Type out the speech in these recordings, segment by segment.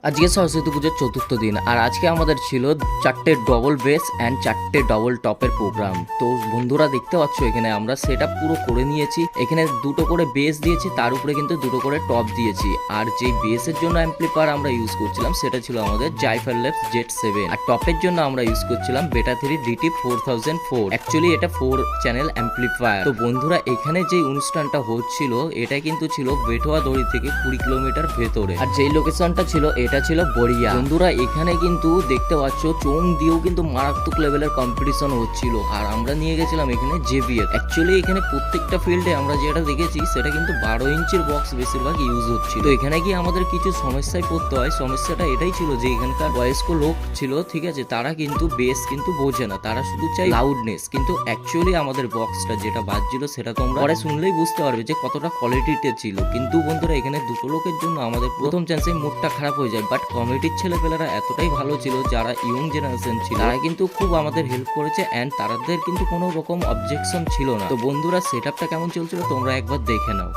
আজকে সরস্বতী পুজোর চতুর্থ দিন আর আজকে আমাদের ছিল 4টে ডবল বেস অ্যান্ড 4টে ডবল টপের প্রোগ্রাম। তো বন্ধুরা দেখতে পাচ্ছ এখানে আমরা সেট পুরো করে নিয়েছি। এখানে দুটো করে বেস দিয়েছি, তার উপরে কিন্তু দুটো করে টপ দিয়েছি। আর যে বেসের জন্য অ্যাম্পলিফায়ার আমরা ইউজ করছিলাম সেটা ছিল আমাদের জাইফার ল্যাবস Z7, আর টপের জন্য আমরা ইউজ করছিলাম বেটা 3 DT 4004। অ্যাকচুয়ালি এটা 4 চ্যানেল অ্যাম্পলিফায়ার। তো বন্ধুরা এখানে যে অনুষ্ঠানটা হচ্ছিল এটা কিন্তু ছিল বেটোয়াদড়ি থেকে 20 কিলোমিটার ভেতরে, আর যেই লোকেশনটা ছিল এটা ছিল বড়িয়া। বন্ধুরা এখানে কিন্তু দেখতে পাচ্ছ চোং দিয়েও কিন্তু মারাত্মক লেভেলের কম্পিটিশন হচ্ছিল, আর আমরা নিয়ে গেছিলাম এখানে JBL। অ্যাকচুয়ালি এখানে প্রত্যেকটা ফিল্ডে আমরা যেটা দেখেছি সেটা কিন্তু 12 ইঞ্চির বক্স বেশিরভাগ ইউজ হচ্ছিল। তো এখানে গিয়ে আমাদের কিছু সমস্যায় পড়তে হয়। সমস্যাটা এটাই ছিল যে এখানকার বয়স্ক লোক ছিল, ঠিক আছে, তারা কিন্তু বেস কিন্তু বোঝে না, তারা শুধু চাই লাউডনেস। কিন্তু অ্যাকচুয়ালি আমাদের বক্সটা যেটা বাজছিল সেটা তোমরা পরে শুনলেই বুঝতে পারবে যে কতটা কোয়ালিটিতে ছিল। কিন্তু বন্ধুরা এখানে দুটো লোকের জন্য আমাদের প্রথম চান্সে মুডটা খারাপ হয়ে যায়, বাট কমিটির ছেলেপেলেরা এতটাই ভালো ছিল, যারা ইয়ং জেনারেশন ছিল তারা কিন্তু খুব আমাদের হেল্প করেছে অ্যান্ড তাদের কিন্তু কোনো রকম অবজেকশন ছিল না। তো বন্ধুরা সেটআপটা কেমন চলছিল তোমরা একবার দেখে নাও।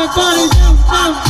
Everybody jump,